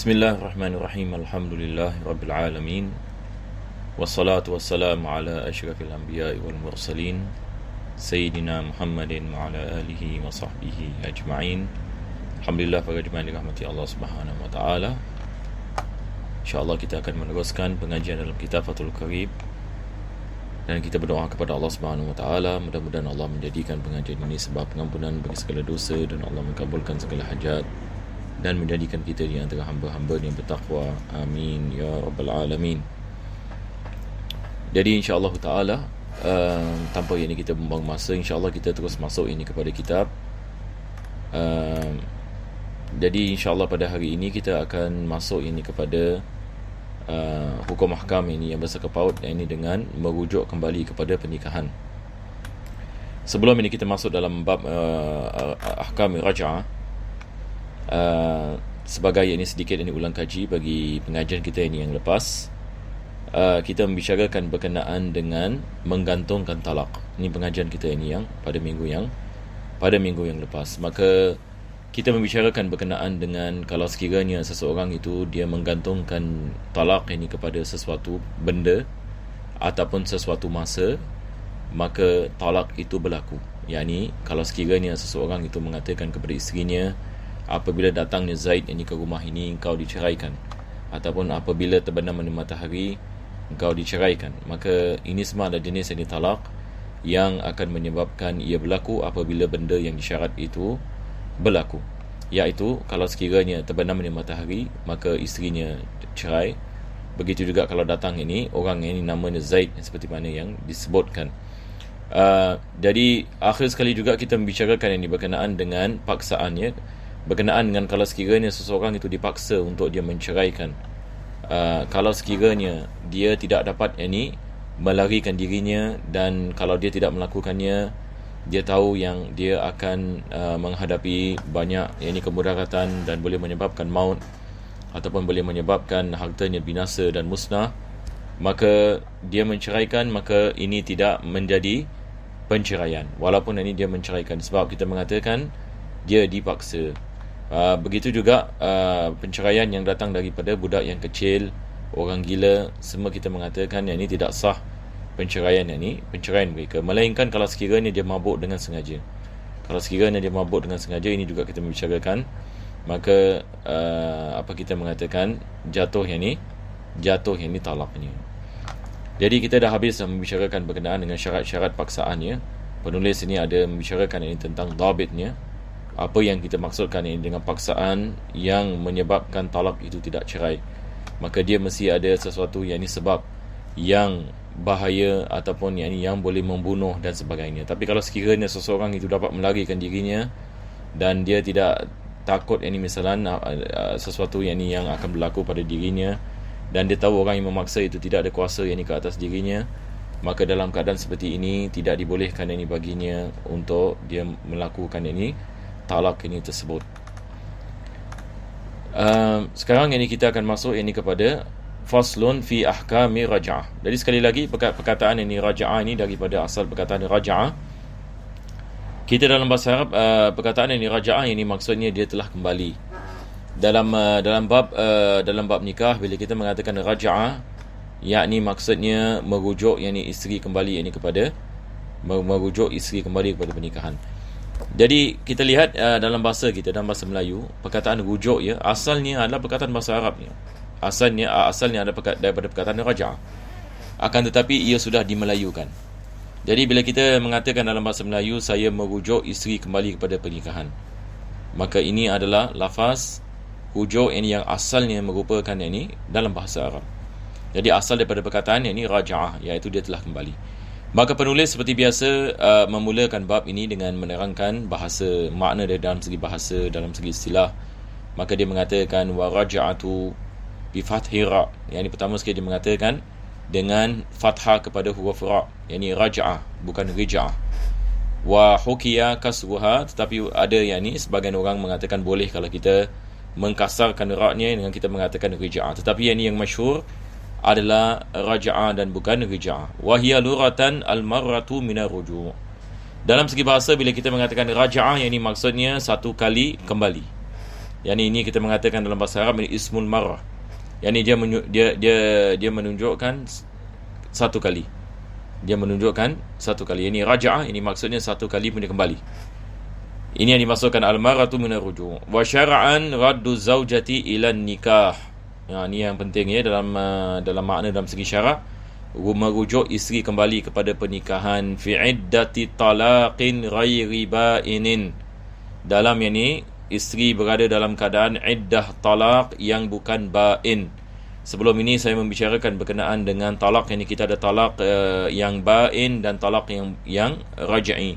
Bismillahirrahmanirrahim. Alhamdulillahirabbil alamin. Wassalatu wassalamu ala asyrafil anbiya'i wal mursalin Sayyidina Muhammadin wa ala alihi wa sahbihi ajma'in. Alhamdulillah, para jemaah dirahmati Allah Subhanahu wa taala. InsyaAllah kita akan meneruskan pengajian dalam kitab Fathul Qarib, dan kita berdoa kepada Allah Subhanahu wa taala, mudah-mudahan Allah menjadikan pengajian ini sebab pengampunan bagi segala dosa, dan Allah mengabulkan segala hajat dan menjadikan kita di antara hamba-hamba yang bertakwa. Amin ya rabbal alamin. Jadi insya-Allah taala, tanpa ini kita membuang masa, insya-Allah kita terus masuk ini kepada kitab. Jadi insya-Allah pada hari ini kita akan masuk ini kepada hukum ahkam ini yang bersangkut paut ini dengan merujuk kembali kepada pernikahan. Sebelum ini kita masuk dalam bab ahkam raj'ah, sebagai ini sedikit ini ulang kaji bagi pengajian kita ini yang lepas, kita membicarakan berkenaan dengan menggantungkan talak. Ini pengajian kita ini yang pada minggu yang lepas. Maka kita membicarakan berkenaan dengan kalau sekiranya seseorang itu dia menggantungkan talak ini kepada sesuatu benda ataupun sesuatu masa, maka talak itu berlaku. Yani kalau sekiranya seseorang itu mengatakan kepada isterinya, apabila datangnya Zaid ini ke rumah ini, engkau diceraikan, ataupun apabila terbenam matahari, engkau diceraikan, maka ini semua ada jenis ini talak yang akan menyebabkan ia berlaku apabila benda yang disyarat itu berlaku. Iaitu kalau sekiranya terbenam matahari, maka isterinya cerai. Begitu juga kalau datang ini orang ini namanya Zaid, seperti mana yang disebutkan. Jadi akhir sekali juga kita membicarakan ini berkenaan dengan paksaannya, berkenaan dengan kalau sekiranya seseorang itu dipaksa untuk dia menceraikan, kalau sekiranya dia tidak dapat melarikan dirinya, dan kalau dia tidak melakukannya, dia tahu yang dia akan menghadapi banyak kemudaratan dan boleh menyebabkan maut ataupun boleh menyebabkan hartanya binasa dan musnah, maka dia menceraikan, maka ini tidak menjadi penceraian walaupun ini dia menceraikan, sebab kita mengatakan dia dipaksa. Begitu juga penceraian yang datang daripada budak yang kecil, orang gila, semua kita mengatakan yang ini tidak sah penceraian mereka, melainkan kalau sekiranya dia mabuk dengan sengaja. Kalau sekiranya dia mabuk dengan sengaja, ini juga kita membicarakan, maka apa kita mengatakan jatuh yang ini talaknya. Jadi kita dah habis membicarakan berkenaan dengan syarat-syarat paksaannya. Penulis ini ada membicarakan ini tentang dhabitnya, apa yang kita maksudkan ini dengan paksaan yang menyebabkan talak itu tidak cerai. Maka dia mesti ada sesuatu yang ini sebab yang bahaya ataupun yang boleh membunuh dan sebagainya. Tapi kalau sekiranya seseorang itu dapat melarikan dirinya dan dia tidak takut misalnya sesuatu yang akan berlaku pada dirinya, dan dia tahu orang yang memaksa itu tidak ada kuasa ke atas dirinya, maka dalam keadaan seperti ini tidak dibolehkan baginya untuk dia melakukan talak tersebut. Sekarang kita akan masuk kepada faslun fi ahkami raj'ah. Jadi sekali lagi perkataan raj'ah ini daripada asal perkataan raj'ah. Kita dalam bahasa Arab, perkataan raj'ah ini maksudnya dia telah kembali. Dalam bab nikah, bila kita mengatakan raj'ah, yakni maksudnya merujuk isteri kembali kepada pernikahan. Jadi kita lihat dalam bahasa kita, dalam bahasa Melayu, perkataan rujuk asalnya adalah perkataan bahasa Arab. Asalnya ada daripada perkataan raj'ah. Akan tetapi ia sudah dimelayukan. Jadi bila kita mengatakan dalam bahasa Melayu, saya merujuk isteri kembali kepada pernikahan, maka ini adalah lafaz rujuk yang asalnya merupakan dalam bahasa Arab. Jadi asal daripada perkataan raj'ah, iaitu dia telah kembali. Maka penulis seperti biasa memulakan bab ini dengan menerangkan bahasa, makna dari dalam segi bahasa, dalam segi istilah. Maka dia mengatakan wa raj'atu bi fathi ra. Yang pertama sekali dia mengatakan dengan fathah kepada huruf ra, yakni raj'ah, bukan rij'ah. Wa hukiya kasruha, tetapi ada sebagian orang mengatakan boleh kalau kita mengkasarkan ra-nya dengan kita mengatakan rij'ah. Tetapi yang masyhur adalah raj'ah dan bukan rij'ah. Wa hiya luratan al-marratu min ar-ruju'. Dalam segi bahasa, bila kita mengatakan raj'ah, yang ini maksudnya satu kali kembali. Yang ini kita mengatakan dalam bahasa Arab ini ismul marrah. Yang ini dia menunjukkan satu kali. Dia menunjukkan satu kali. Ini raja'ah, ini maksudnya satu kali pun dia kembali. Ini yang dimaksudkan al-maratu min ar-ruju'. Wa syar'an raddu zaujati ila nikah. Ini yang penting ya dalam makna dalam segi syarak. Merujuk isteri kembali kepada pernikahan fi iddati talaqin ghairi ba'inin. Dalam yang ini isteri berada dalam keadaan iddah talaq yang bukan ba'in. Sebelum ini saya membicarakan berkenaan dengan talaq. Yang kita ada talaq yang ba'in dan talaq yang raj'i.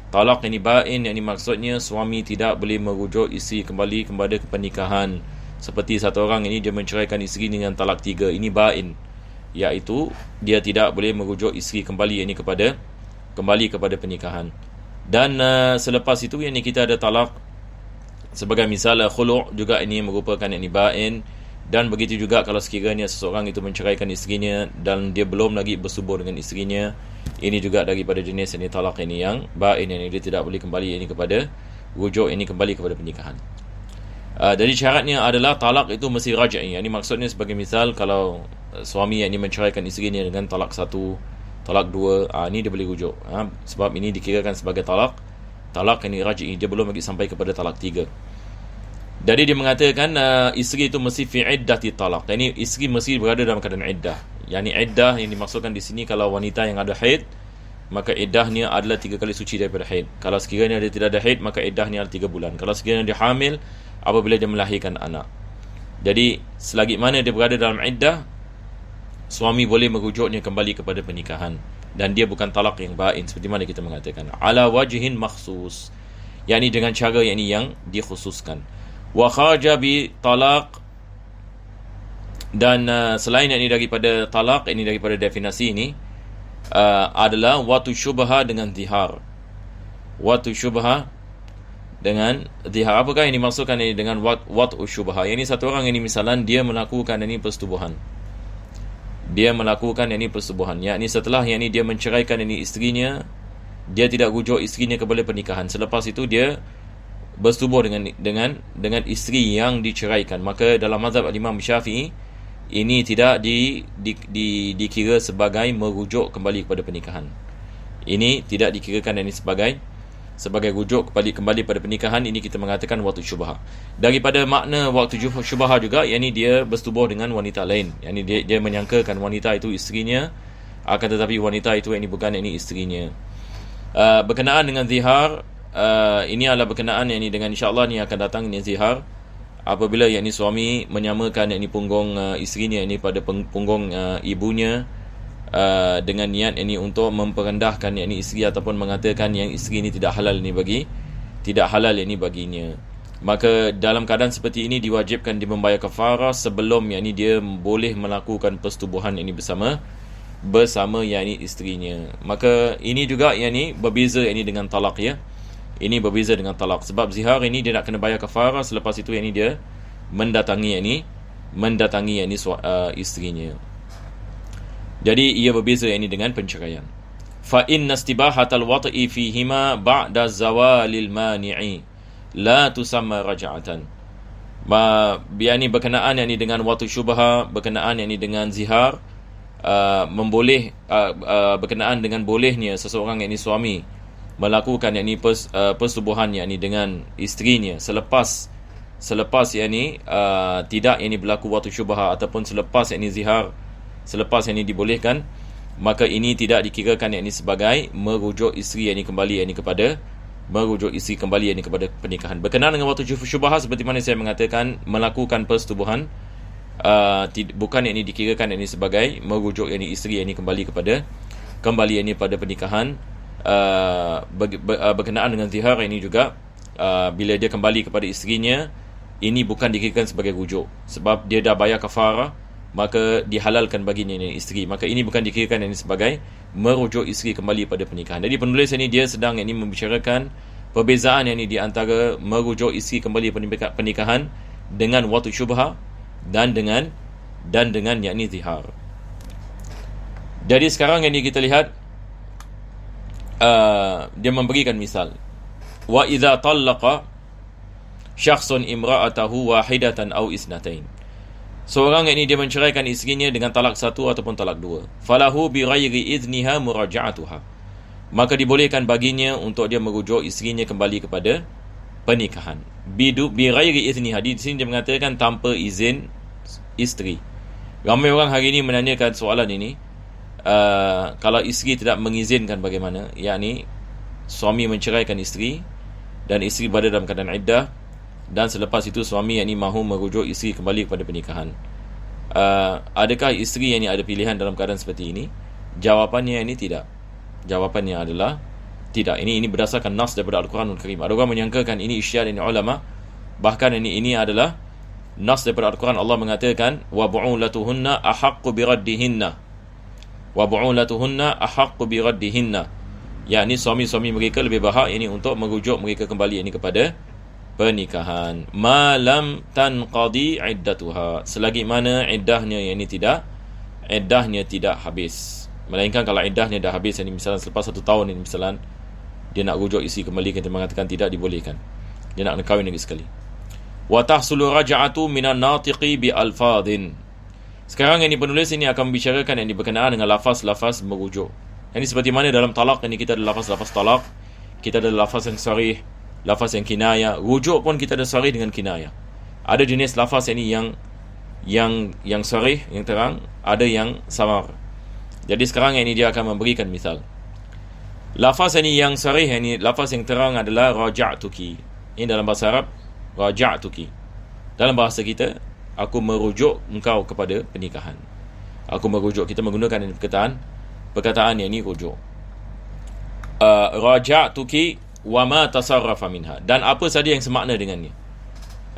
Talaq ini ba'in, yang ini maksudnya suami tidak boleh merujuk isteri kembali kepada pernikahan. Seperti satu orang ini dia menceraikan isteri dengan talak 3. Ini ba'in, iaitu dia tidak boleh merujuk isteri kembali ini kembali kepada pernikahan. Dan selepas itu yang ini kita ada talak sebagai misal khulu' juga, ini merupakan ini ba'in. Dan begitu juga kalau sekiranya seseorang itu menceraikan isterinya dan dia belum lagi bersubuh dengan isterinya, ini juga daripada jenis ini talak ini yang ba'in, yang dia tidak boleh kembali ini kepada rujuk ini kembali kepada pernikahan. Jadi syaratnya adalah talak itu mesti raj'i. Ini maksudnya sebagai misal kalau suami yang ini menceraikan isterinya dengan talak 1, talak 2, ini dia boleh rujuk. Sebab ini dikirakan sebagai talak ini raj'i, dia belum lagi sampai kepada talak 3. Jadi dia mengatakan isteri itu mesti fi iddati talaq. Ini isteri mesti berada dalam keadaan iddah. Yang ni iddah yang dimaksudkan di sini kalau wanita yang ada haid, maka iddahnya adalah 3 kali suci daripada haid. Kalau sekiranya dia tidak ada haid, maka iddahnya adalah 3 bulan. Kalau sekiranya dia hamil, apabila dia melahirkan anak. Jadi selagi mana dia berada dalam iddah, suami boleh merujuknya kembali kepada pernikahan, dan dia bukan talak yang ba'in seperti mana kita mengatakan. Ala wajhin makhsus, yakni dengan cara yang dikhususkan. Wa khaja bi talaq, dan selain ini daripada talaq, ini daripada definisi ini adalah watu syubha dengan zihar. Watu syubha dengan zihar. Apakah yang dimaksudkan ini dengan watu syubha? Ini satu orang ini misalan dia melakukan ini persetubuhan. Dia melakukan ini persetubuhan, yakni setelah yang ini dia menceraikan ini isterinya, dia tidak rujuk isterinya kepada pernikahan. Selepas itu dia bersetubuh dengan isteri yang diceraikan, maka dalam mazhab Imam Syafi'i ini tidak dikira sebagai merujuk kembali kepada pernikahan. Ini tidak dikirakan ini sebagai rujuk kembali pada pernikahan. Ini kita mengatakan waktu syubha. Daripada makna waktu syubha juga, yakni dia bersetubuh dengan wanita lain, yakni dia menyangkakan wanita itu isterinya, akan tetapi wanita itu ini bukan ini isterinya. Berkenaan dengan zihar, ini adalah berkenaan yang ini dengan insya-Allah ni akan datang ini zihar apabila yang ini suami menyamakan yang ini punggung isterinya ini pada punggung ibunya dengan niat ini untuk memperendahkan yang ini isteri, ataupun mengatakan yang isteri ini tidak halal ini baginya. Maka dalam keadaan seperti ini diwajibkan dia membayar kafarah sebelum yang ini dia boleh melakukan persetubuhan ini bersama yang ini isterinya. Maka ini juga yang ini berbeza yang ini dengan talak ya. Ini berbeza dengan talak. Sebab zihar ini dia nak kena bayar kafarah, selepas itu yang ini dia mendatangi yang ini isterinya. Jadi ia berbeza yang ini dengan penceraian. Fa inna istibahatal wat'i fihima ba'da zawalil mani'i la tusamma raj'atan. Yani berkenaan yang ini dengan waktu syubha, berkenaan yang ini dengan zihar, berkenaan dengan bolehnya seseorang yang ini suami melakukan yang ini persetubuhan yang ini dengan isterinya selepas yang ini tidak yang ini berlaku waktu syubha, ataupun selepas yang ini zihar, selepas yang ini dibolehkan, maka ini tidak dikirakan yang ini sebagai merujuk isteri yang ini kembali yang ini kepada pernikahan. Berkenaan dengan waktu syubha, seperti mana saya mengatakan, melakukan persetubuhan bukan yang ini dikirakan yang ini sebagai merujuk yang ini isteri yang ini kembali yang ini pada pernikahan. Berkenaan dengan zihar ini juga, bila dia kembali kepada isterinya, ini bukan dikirakan sebagai rujuk, sebab dia dah bayar kafarah, maka dihalalkan baginya ini isteri. Maka ini bukan dikirakan ini sebagai merujuk isteri kembali pada pernikahan. Jadi penulis ini dia sedang ini membicarakan perbezaan yang ini di antara merujuk isteri kembali pernikahan dengan waktu syubha dan dengan yakni zihar. Jadi sekarang ini kita lihat, dia memberikan misal, wa idza tallaqa syakhsun imra'atahu wahidatan aw isnatain. Seorang yang ini dia menceraikan isterinya dengan talak satu ataupun talak dua. Falahu bi ghairi idniha muraja'atuha. Maka dibolehkan baginya untuk dia merujuk isterinya kembali kepada pernikahan. Bi ghairi idniha. Di sini dia mengatakan tanpa izin isteri. Ramai orang hari ini menanyakan soalan ini. Kalau isteri tidak mengizinkan bagaimana? Yakni suami menceraikan isteri dan isteri berada dalam keadaan iddah, dan selepas itu suami yang ini mahu merujuk isteri kembali kepada pernikahan. Adakah isteri yang ini ada pilihan dalam keadaan seperti ini? Jawapannya ini tidak. Jawapannya adalah tidak. Ini berdasarkan nas daripada Al-Quranul Karim. Ada orang menyangkakan ini ijtihad ini ulama. Bahkan ini adalah nas daripada Al-Quran. Allah mengatakan wa bu'ulatuhunna ahaqqu biraddihinna. Wa bu'ulatuhunna ahaqqu biraddihinna. Yakni suami-suami mereka lebih berhak ini untuk merujuk mereka kembali ini kepada pernikahan. Malam tanqadi iddatuha. Selagi mana iddahnya yang ini tidak habis. Melainkan kalau iddahnya dah habis, ini misalnya selepas 1 tahun ini misalnya dia nak rujuk isi kembali, kita mengatakan tidak dibolehkan. Dia nak kahwin lagi sekali. Wa tahsulu raja'atu minan natiqi bi alfadhin. Sekarang ini penulis ini akan membicarakan yang berkenaan dengan lafaz-lafaz merujuk. Ini seperti mana dalam talak ini kita ada lafaz-lafaz talak, kita ada lafaz yang sarih, lafaz yang kinayah. Rujuk pun kita ada sarih dengan kinayah. Ada jenis lafaz ini yang sarih, yang terang, ada yang samar. Jadi sekarang ini dia akan memberikan misal. Lafaz ini yang sarih, ini lafaz yang terang adalah raja'tuki. Ini dalam bahasa Arab, raja'tuki. Dalam bahasa kita, aku merujuk engkau kepada pernikahan. Aku merujuk, kita menggunakan ini perkataan yang ini rujuk. Raja'tuki wa ma tasarrafa minha. Dan apa saja yang semakna dengannya.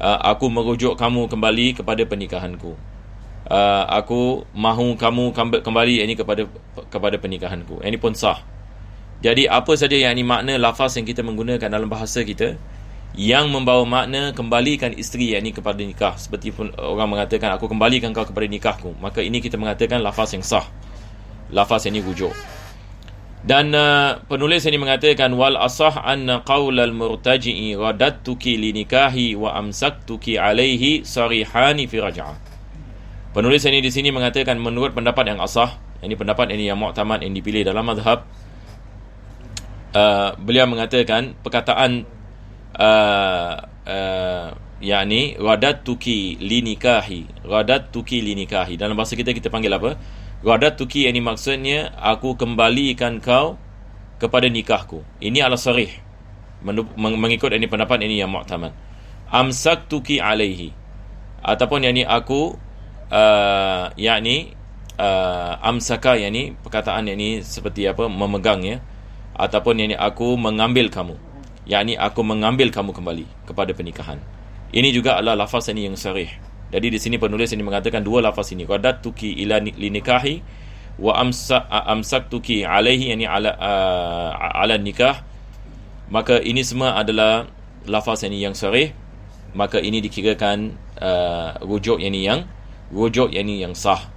Aku merujuk kamu kembali kepada pernikahanku. Aku mahu kamu kembali ini kepada pernikahanku. Ini pun sah. Jadi apa saja yang ini makna lafaz yang kita menggunakan dalam bahasa kita yang membawa makna kembalikan isteri yang ini kepada nikah. Seperti pun orang mengatakan aku kembalikan kau kepada nikahku, maka ini kita mengatakan lafaz yang sah. Lafaz ini rujuk. Dan penulis ini mengatakan wal asah anna qaulal murtaji'i radattuki li nikahi wa amsaktuki alaihi sarihani fi raj'ah. Penulis ini di sini mengatakan menurut pendapat yang asah, ini pendapat ini yang mu'tamad yang dipilih dalam mazhab, beliau mengatakan perkataan yakni radattuki li nikahi. Dalam bahasa kita panggil apa? Radattuki ini maksudnya aku kembalikan kau kepada nikahku. Ini adalah sarih mengikut ini pendapat ini yang mu'tamad. Amsaktuki alaihi, ataupun yakni aku amsaka, yakni perkataan yakni seperti apa, memegang ya, ataupun yakni aku mengambil kamu, yakni aku mengambil kamu kembali kepada pernikahan. Ini juga adalah lafaz ini yang sarih. Jadi di sini penulis ini mengatakan dua lafaz ini, radattuki ila linikahi wa amsaktuki alaihi, yakni ala nikah. Maka ini semua adalah lafaz ini yang sarih, maka ini dikirakan rujuk yang sah.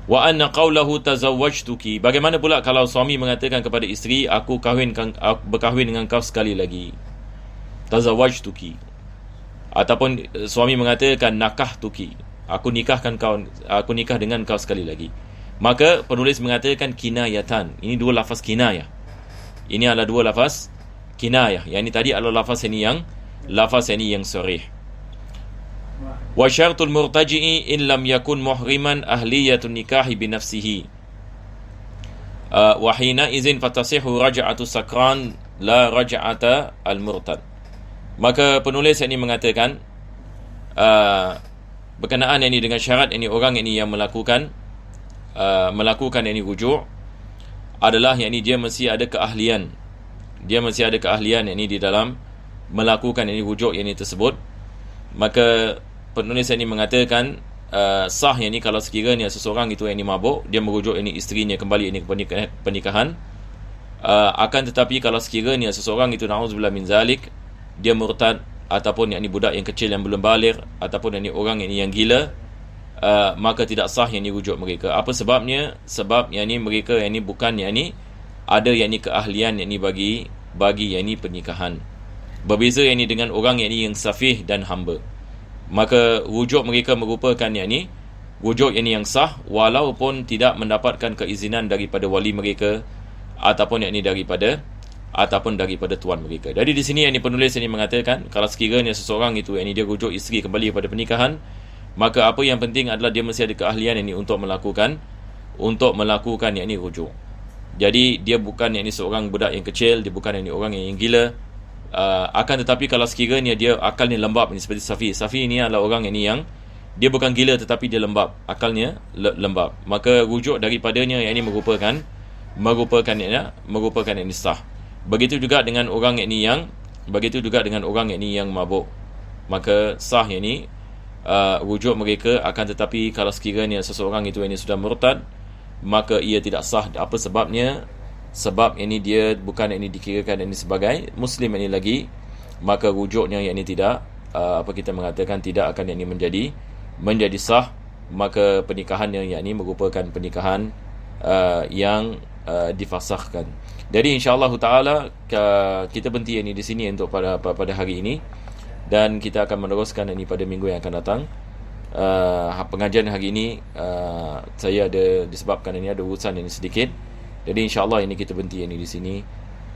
Wa anna qawlahu tazawwajtuki. Bagaimana pula kalau suami mengatakan kepada isteri aku berkahwin dengan kau sekali lagi? Tazawwajtuki. Ataupun suami mengatakan nakahtuki. Aku nikah dengan kau sekali lagi. Maka penulis mengatakan kinayatan. Ini dua lafaz kinayah. Ini adalah dua lafaz kinayah. Yang ini tadi adalah lafaz ini yang sarih. Wa syartul murtaji'i in lam yakun muhriman ahliyatun nikahi binafsihi wa hina izin fatasihu raja'atu sakran la raja'ata al-murtad. Maka penulis ini mengatakan berkenaan ini dengan syarat ini orang ini yang melakukan ini rujuk adalah yang ini dia mesti ada keahlian. Dia mesti ada keahlian ini di dalam melakukan ini rujuk ini tersebut. Maka penulis ini mengatakan sah yang ini kalau sekiranya seseorang itu yang ini mabuk, dia merujuk ini isterinya kembali ini ke pernikahan. Akan tetapi kalau sekiranya seseorang itu na'udzubillah min zalik, dia murtad, ataupun yang ini budak yang kecil yang belum baligh, ataupun yang ini orang yang gila, maka tidak sah yang ini rujuk mereka. Apa sebabnya? Sebab yang ini mereka yang ini bukan yang ini ada yang ini keahlian yang ini bagi yang ini pernikahan. Berbeza yang ini dengan orang yang safih dan hamba. Maka rujuk mereka merupakan rujuk yang sah walaupun tidak mendapatkan keizinan daripada wali mereka ataupun daripada tuan mereka. Jadi di sini penulis ini mengatakan kalau sekiranya seseorang itu dia rujuk isteri kembali kepada pernikahan, maka apa yang penting adalah dia mesti ada keahlian untuk melakukan rujuk. Jadi dia bukan seorang budak yang kecil, dia bukan orang yang gila. Akan tetapi kalau sekiranya dia akalnya lembab seperti Safi ini adalah orang yang dia bukan gila tetapi dia lembab, akalnya lembab, maka rujuk daripadanya merupakan sah. Begitu juga dengan orang yang mabuk, maka sah rujuk mereka. Akan tetapi kalau sekiranya seseorang itu sudah murtad, maka ia tidak sah. Apa sebabnya? Sebab dia bukan dikirakan sebagai muslim lagi, maka rujuknya tidak tidak akan menjadi sah. Maka pernikahannya merupakan pernikahan yang difasahkan. Jadi insya-Allah taala kita berhenti di sini untuk pada hari ini, dan kita akan meneruskan pada minggu yang akan datang. Pengajian hari ini saya ada disebabkan ada urusan sedikit. Jadi insya-Allah kita berhenti di sini.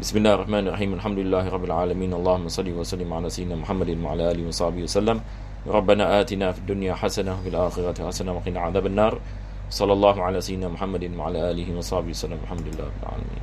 Bismillahirrahmanirrahim. Alhamdulillahirabbil alamin. Allahumma shalli wa sallim ala sayyidina Muhammadin wa ala alihi washabihi wasallam. Rabbana atina fid dunya hasanah wa fil akhirati hasanah wa qina adzabannar. Sallallahu ala sayyidina Muhammadin wa ala alihi washabihi wasallam. Alhamdulillahirabbil alamin.